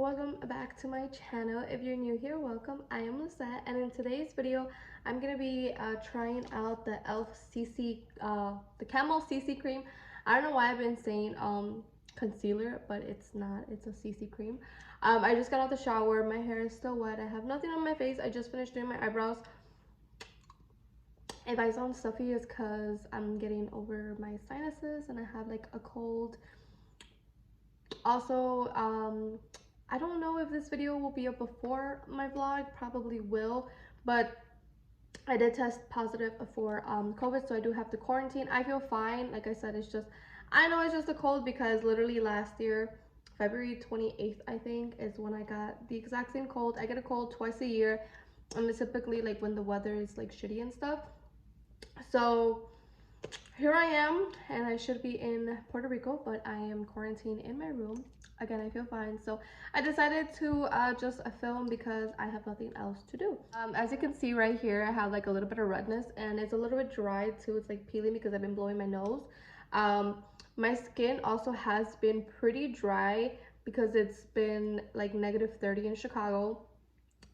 welcome back to my channel. If you're new here, welcome. I am Lisette, and in today's video I'm gonna be trying out the the Camo CC cream. I don't know why I've been saying concealer, but it's not. It's a CC cream. I just got out the shower. My hair is still wet. I have nothing on my face. I just finished doing my eyebrows. If I sound stuffy, it's because I'm getting over my sinuses and I have like a cold. Also, I don't know if this video will be up before my vlog, probably will, but I did test positive for COVID, so I do have to quarantine. I feel fine. Like I said, I know it's just a cold because literally last year, February 28th, I think, is when I got the exact same cold. I get a cold twice a year, and it's typically like when the weather is like shitty and stuff. So here I am, and I should be in Puerto Rico, but I am quarantined in my room. Again, I feel fine, so I decided to just film because I have nothing else to do. As you can see right here, I have like a little bit of redness, and it's a little bit dry too. It's like peeling because I've been blowing my nose. My skin also has been pretty dry because it's been like -30 in Chicago.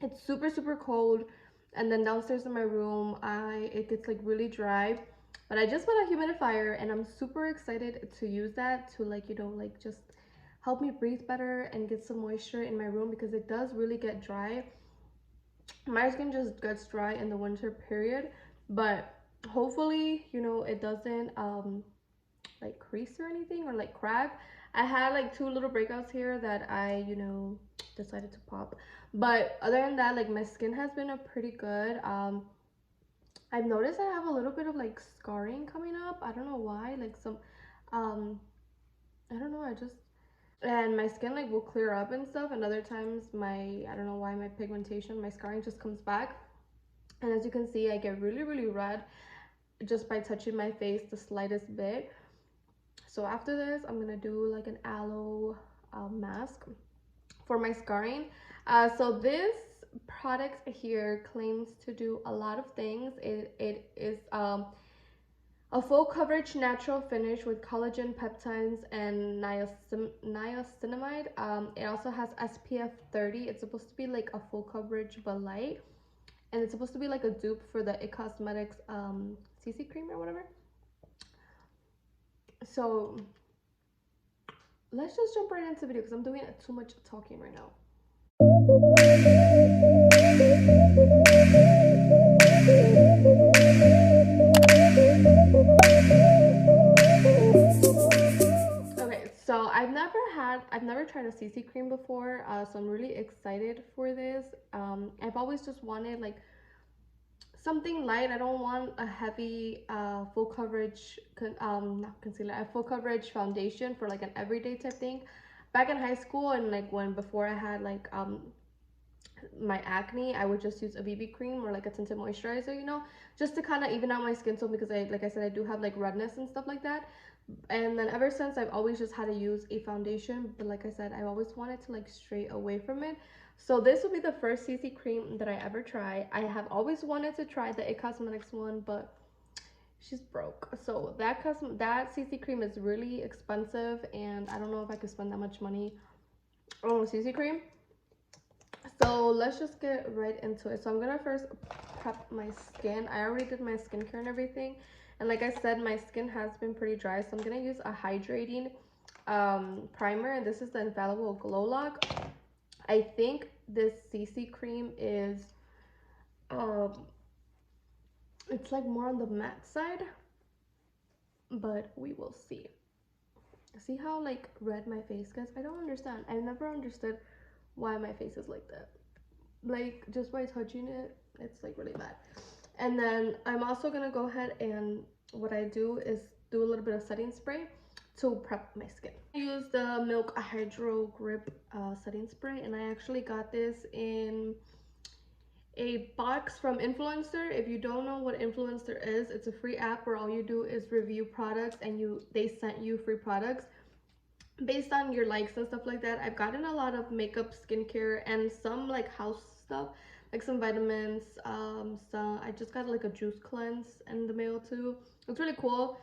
It's super cold, and then downstairs in my room it gets like really dry. But I just bought a humidifier, and I'm super excited to use that to like, you know, like just help me breathe better and get some moisture in my room because it does really get dry. My skin just gets dry in the winter period, but hopefully, you know, it doesn't like crease or anything or like crack. I had like 2 little breakouts here that I, you know, decided to pop. But other than that, like my skin has been a pretty good. I've noticed I have a little bit of like scarring coming up. I don't know why, like some I don't know, and my skin like will clear up and stuff, and other times I don't know why, my pigmentation, my scarring just comes back. And as you can see, I get really red just by touching my face the slightest bit. So after this, I'm gonna do like an aloe mask for my scarring. So this product here claims to do a lot of things. It is a full coverage natural finish with collagen, peptides, and niacinamide. It also has SPF 30. It's supposed to be like a full coverage but light, and it's supposed to be like a dupe for the itCosmetics CC cream or whatever. So let's just jump right into the video because I'm doing too much talking right now. Okay, so I've never tried a CC cream before, so I'm really excited for this. I've always just wanted like something light. I don't want a heavy full coverage not concealer, a full coverage foundation for like an everyday type thing. Back in high school, and like before I had like my acne, I would just use a BB cream or like a tinted moisturizer, you know, just to kind of even out my skin tone, because like I said, I do have like redness and stuff like that. And then ever since, I've always just had to use a foundation, but like I said, I always wanted to like stray away from it. So this will be the first CC cream that I ever try. I have always wanted to try the itCosmetics one, but she's broke. So that CC cream is really expensive, and I don't know if I could spend that much money on a CC cream. So let's just get right into it. So I'm gonna first prep my skin. I already did my skincare and everything, and like I said, my skin has been pretty dry, so I'm gonna use a hydrating primer, and this is the Infallible Glow Lock. I think this CC cream is it's like more on the matte side, but we will see. See how like red my face gets? I don't understand. I never understood why my face is like that. Like just by touching it, it's like really bad. And then I'm also gonna go ahead, and what I do is do a little bit of setting spray to prep my skin. I use the Milk Hydrogrip setting spray, and I actually got this in a box from Influencer. If you don't know what Influencer is, it's a free app where all you do is review products, and they sent you free products based on your likes and stuff like that. I've gotten a lot of makeup, skincare, and some like house stuff, like some vitamins. I just got like a juice cleanse in the mail too. It's really cool.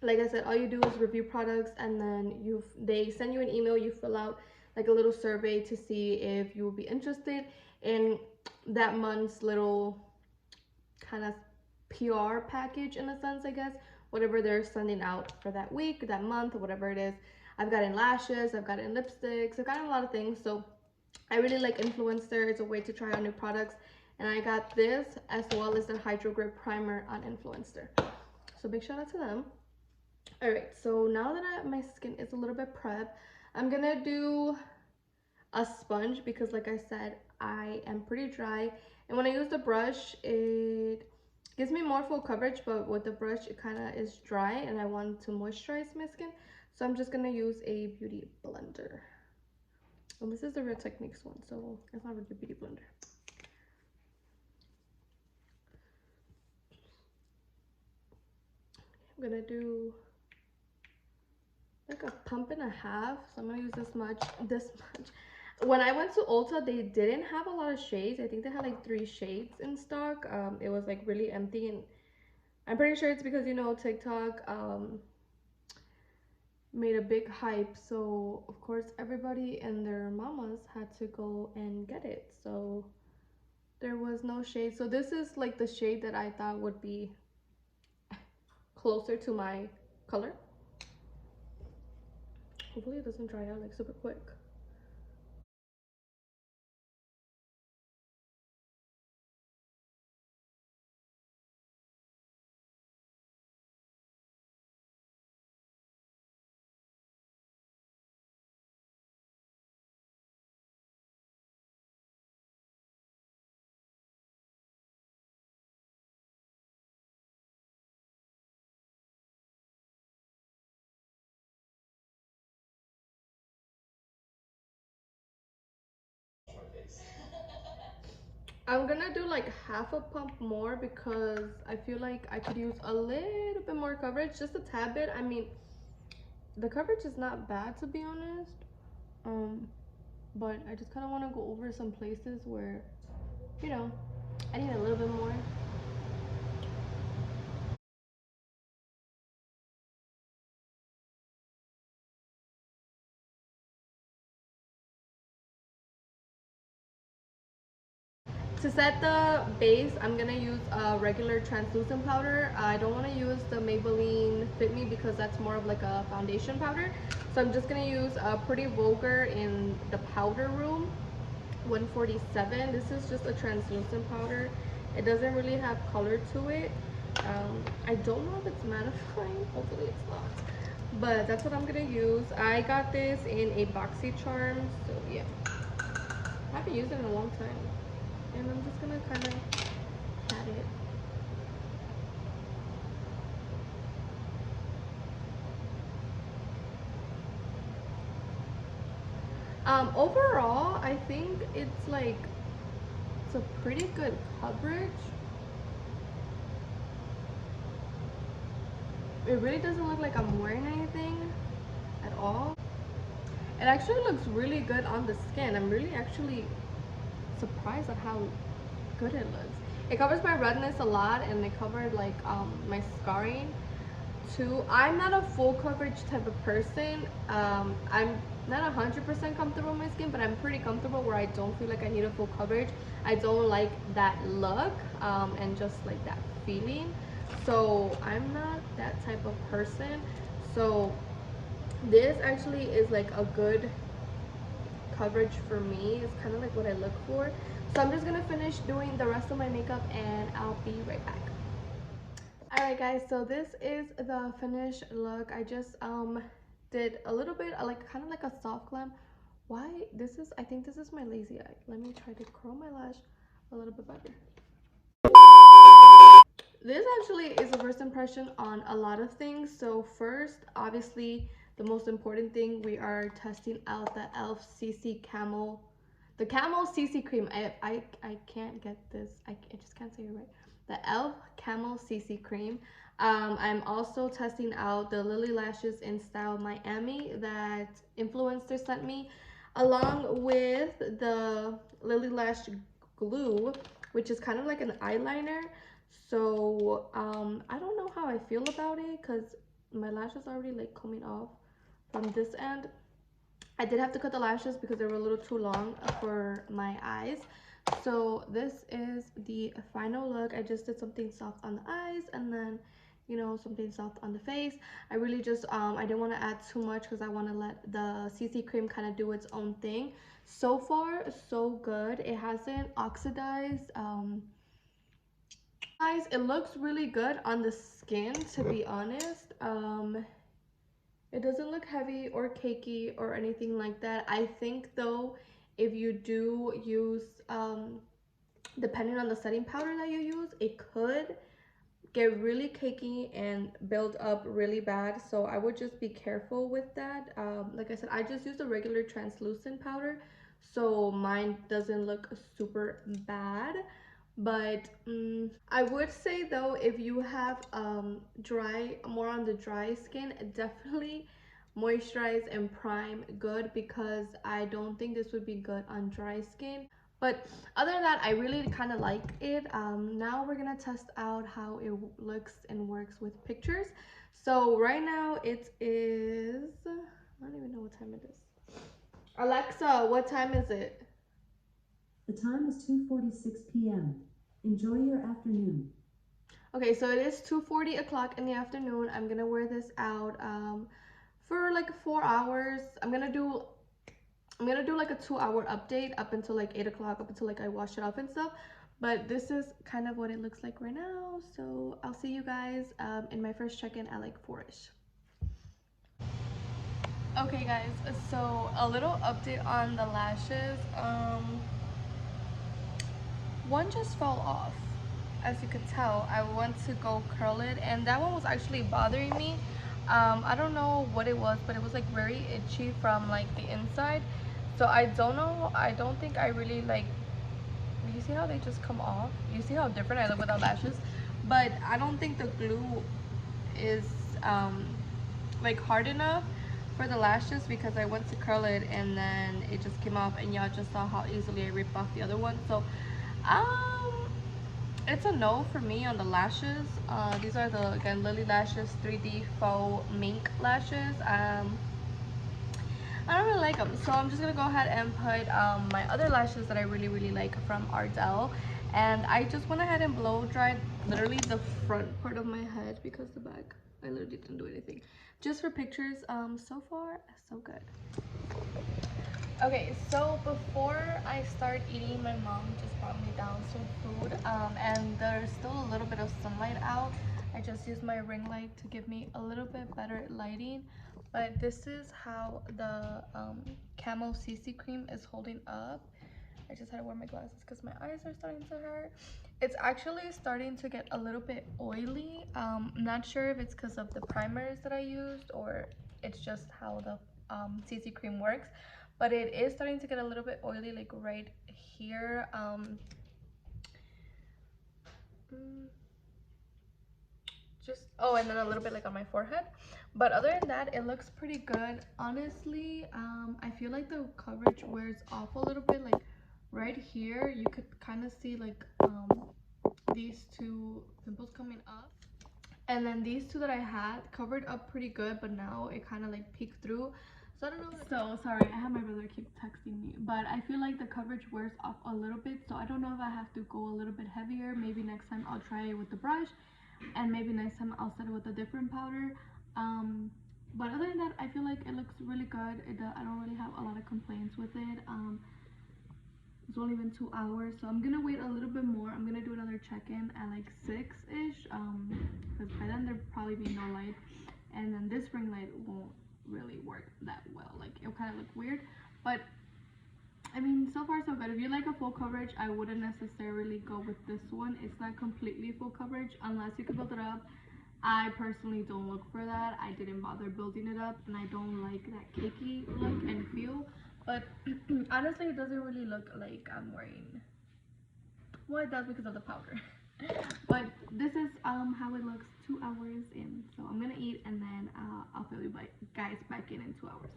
like I said, all you do is review products, and then they send you an email. You fill out like a little survey to see if you will be interested in that month's little kind of PR package, in a sense, I guess. Whatever they're sending out for that week, that month, whatever it is. I've gotten lashes, I've gotten lipsticks, I've gotten a lot of things. So I really like Influencer. It's a way to try out new products. And I got this as well as the hydrogrip primer on Influencer. So big shout out to them. All right, so now that my skin is a little bit prepped, I'm gonna do a sponge because, like I said, I am pretty dry. And when I use the brush, it gives me more full coverage, but with the brush, it kind of is dry, and I want to moisturize my skin. So I'm just gonna use a beauty blender. And this is the Real Techniques one, so it's not really a beauty blender. I'm gonna do like a pump and a half. So I'm gonna use this much. When I went to Ulta, they didn't have a lot of shades. I think they had like 3 shades in stock. It was like really empty, and I'm pretty sure it's because, you know, TikTok made a big hype, so of course everybody and their mamas had to go and get it. So there was no shade. So this is like the shade that I thought would be closer to my color. Hopefully it doesn't dry out like super quick. I'm gonna do like half a pump more because I feel like I could use a little bit more coverage, just a tad bit. I mean, the coverage is not bad, to be honest, but I just kind of want to go over some places where, you know, I need a little bit more. To set the base, I'm gonna use a regular translucent powder. I don't want to use the Maybelline Fit Me because that's more of like a foundation powder. So I'm just gonna use a Pretty Vulgar in the powder room, 147. This is just a translucent powder. It doesn't really have color to it. I don't know if it's mattifying. Hopefully it's not. But that's what I'm gonna use. I got this in a BoxyCharm, so yeah. I haven't used it in a long time. And I'm just gonna kind of pat it. Overall, I think it's like, it's a pretty good coverage. It really doesn't look like I'm wearing anything at all. It actually looks really good on the skin. I'm really actually surprised at how good it looks. It covers my redness a lot, and it covered like my scarring too. I'm not a full coverage type of person. I'm not 100% comfortable with my skin, but I'm pretty comfortable where I don't feel like I need a full coverage. I don't like that look and just like that feeling. So I'm not that type of person. So this actually is like a good coverage for me. It's kind of like what I look for. So I'm just gonna finish doing the rest of my makeup and I'll be right back. Alright guys, so this is the finished look. I just did a little bit like kind of like a soft glam. Why this is, I think this is my lazy eye. Let me try to curl my lash a little bit better. This actually is a first impression on a lot of things. So first, obviously the most important thing, we are testing out the e.l.f. CC Camo, the Camo CC cream. I can't get this, I just can't say it right. The e.l.f. Camo CC cream. I'm also testing out the Lilly lashes in Style Miami that Influencer sent me, along with the Lilly lash glue, which is kind of like an eyeliner. So I don't know how I feel about it, because my lashes already like coming off from this end. I did have to cut the lashes because they were a little too long for my eyes. So this is the final look. I just did something soft on the eyes and then, you know, something soft on the face. I really just I didn't want to add too much because I want to let the CC cream kind of do its own thing. So far so good. It hasn't oxidized. Guys, it looks really good on the skin, to be honest. It doesn't look heavy or cakey or anything like that. I think though, if you do use depending on the setting powder that you use, it could get really cakey and build up really bad. So I would just be careful with that. Like I said, I just used a regular translucent powder, so mine doesn't look super bad. But I would say though, if you have more on the dry skin, definitely moisturize and prime good, because I don't think this would be good on dry skin. But other than that, I really kind of like it. Now we're gonna test out how it looks and works with pictures. So right now it is, I don't even know what time it is. Alexa, what time is it? The time is 2:46 p.m. Enjoy your afternoon. Okay, so it is 2:40 o'clock in the afternoon. I'm gonna wear this out for like 4 hours. I'm gonna do like a 2-hour update up until like 8 o'clock, up until like I wash it off and stuff. But this is kind of what it looks like right now. So I'll see you guys in my first check-in at like 4ish. Okay guys, so a little update on the lashes. One just fell off. As you could tell, I went to go curl it and that one was actually bothering me. I don't know what it was, but it was like very itchy from like the inside. So I don't know, I don't think I really like, you see how they just come off? You see how different I look without lashes? But I don't think the glue is like hard enough for the lashes, because I went to curl it and then it just came off, and y'all just saw how easily I ripped off the other one. So it's a no for me on the lashes. These are the, again, Lilly lashes 3D faux mink lashes. I don't really like them, so I'm just gonna go ahead and put my other lashes that I really like from Ardell. And I just went ahead and blow dried literally the front part of my head, because the back I literally didn't do anything, just for pictures. So far so good. Okay, so before I start eating, my mom just brought me down some food, and there's still a little bit of sunlight out. I just used my ring light to give me a little bit better lighting. But this is how the Camo CC cream is holding up. I just had to wear my glasses because my eyes are starting to hurt. It's actually starting to get a little bit oily. I'm not sure if it's because of the primers that I used, or it's just how the CC cream works. But it is starting to get a little bit oily, like right here. Just, oh, and then a little bit like on my forehead. But other than that, it looks pretty good. Honestly, I feel like the coverage wears off a little bit. Like right here, you could kind of see like these two pimples coming up. And then these two that I had covered up pretty good, but now it kind of like peeked through. So I don't know. So sorry, I have my brother keep texting me, but I feel like the coverage wears off a little bit. So I don't know if I have to go a little bit heavier. Maybe next time I'll try it with the brush, and maybe next time I'll set it with a different powder. But other than that, I feel like it looks really good. I don't really have a lot of complaints with it. It's only been 2 hours, so I'm gonna wait a little bit more. I'm gonna do another check-in at like 6ish, because by then there'll probably be no light, and then this ring light won't really work that well. Like it'll kind of look weird, but I mean, so far so good. If you like a full coverage, I wouldn't necessarily go with this one. It's not completely full coverage unless you can build it up. I personally don't look for that. I didn't bother building it up, and I don't like that cakey look and feel. But honestly, it doesn't really look like I'm wearing, well, it does because of the powder. But this is how it looks 2 hours in. So I'm gonna eat, and then I'll fill you guys back in 2 hours.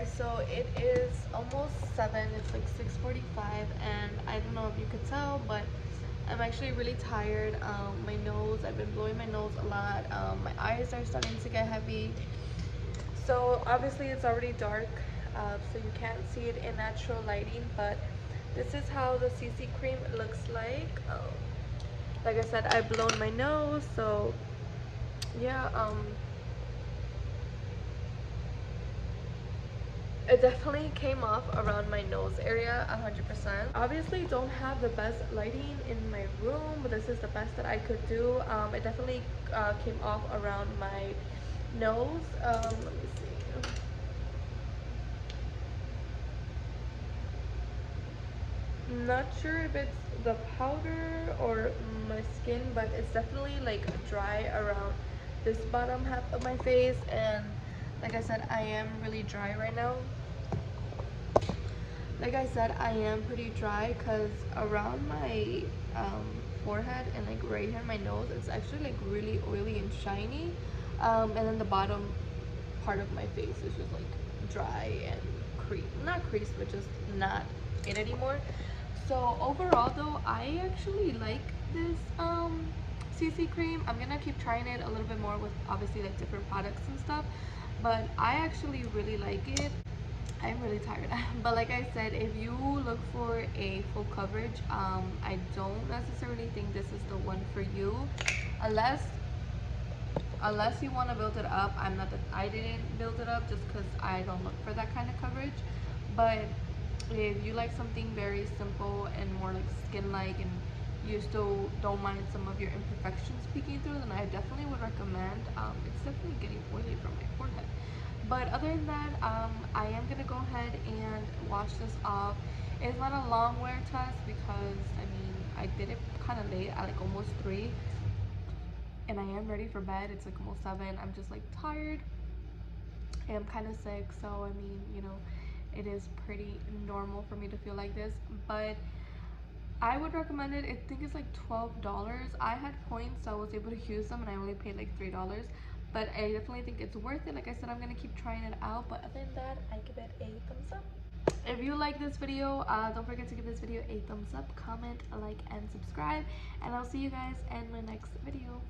guys, so it is almost 7. It's like 6:45, and I don't know if you could tell, but I'm actually really tired. My nose, I've been blowing my nose a lot. My eyes are starting to get heavy. So obviously it's already dark, so you can't see it in natural lighting, but this is how the CC cream looks like. Like I said, I've blown my nose, so yeah, it definitely came off around my nose area 100%. Obviously don't have the best lighting in my room, but this is the best that I could do. It definitely came off around my nose. Let me see. Not sure if it's the powder or my skin, but it's definitely like dry around this bottom half of my face, and like I said, I am really dry right now. Like I said, I am pretty dry because around my forehead and like right here in my nose, it's actually like really oily and shiny, and then the bottom part of my face is just like dry and not creased, but just not it anymore. So overall though, I actually like this CC cream. I'm gonna keep trying it a little bit more with obviously like different products and stuff, but I actually really like it. I'm really tired. But like I said, if you look for a full coverage, I don't necessarily think this is the one for you, unless you want to build it up. I didn't build it up just because I don't look for that kind of coverage. But if you like something very simple and more like skin-like, and you still don't mind some of your imperfections peeking through, then I definitely would recommend. It's definitely getting oily from my forehead. But other than that, I am gonna go ahead and wash this off. It's not a long wear test because I mean I did it kind of late at like almost 3, and I am ready for bed. It's like almost 7. I'm just like tired and I'm kind of sick, so I mean, you know, it is pretty normal for me to feel like this, but I would recommend it. I think it's like $12. I had points, so I was able to use them, and I only paid like $3. But I definitely think it's worth it. Like I said, I'm gonna keep trying it out. But other than that, I give it a thumbs up. If you like this video, don't forget to give this video a thumbs up, comment, like, and subscribe. And I'll see you guys in my next video.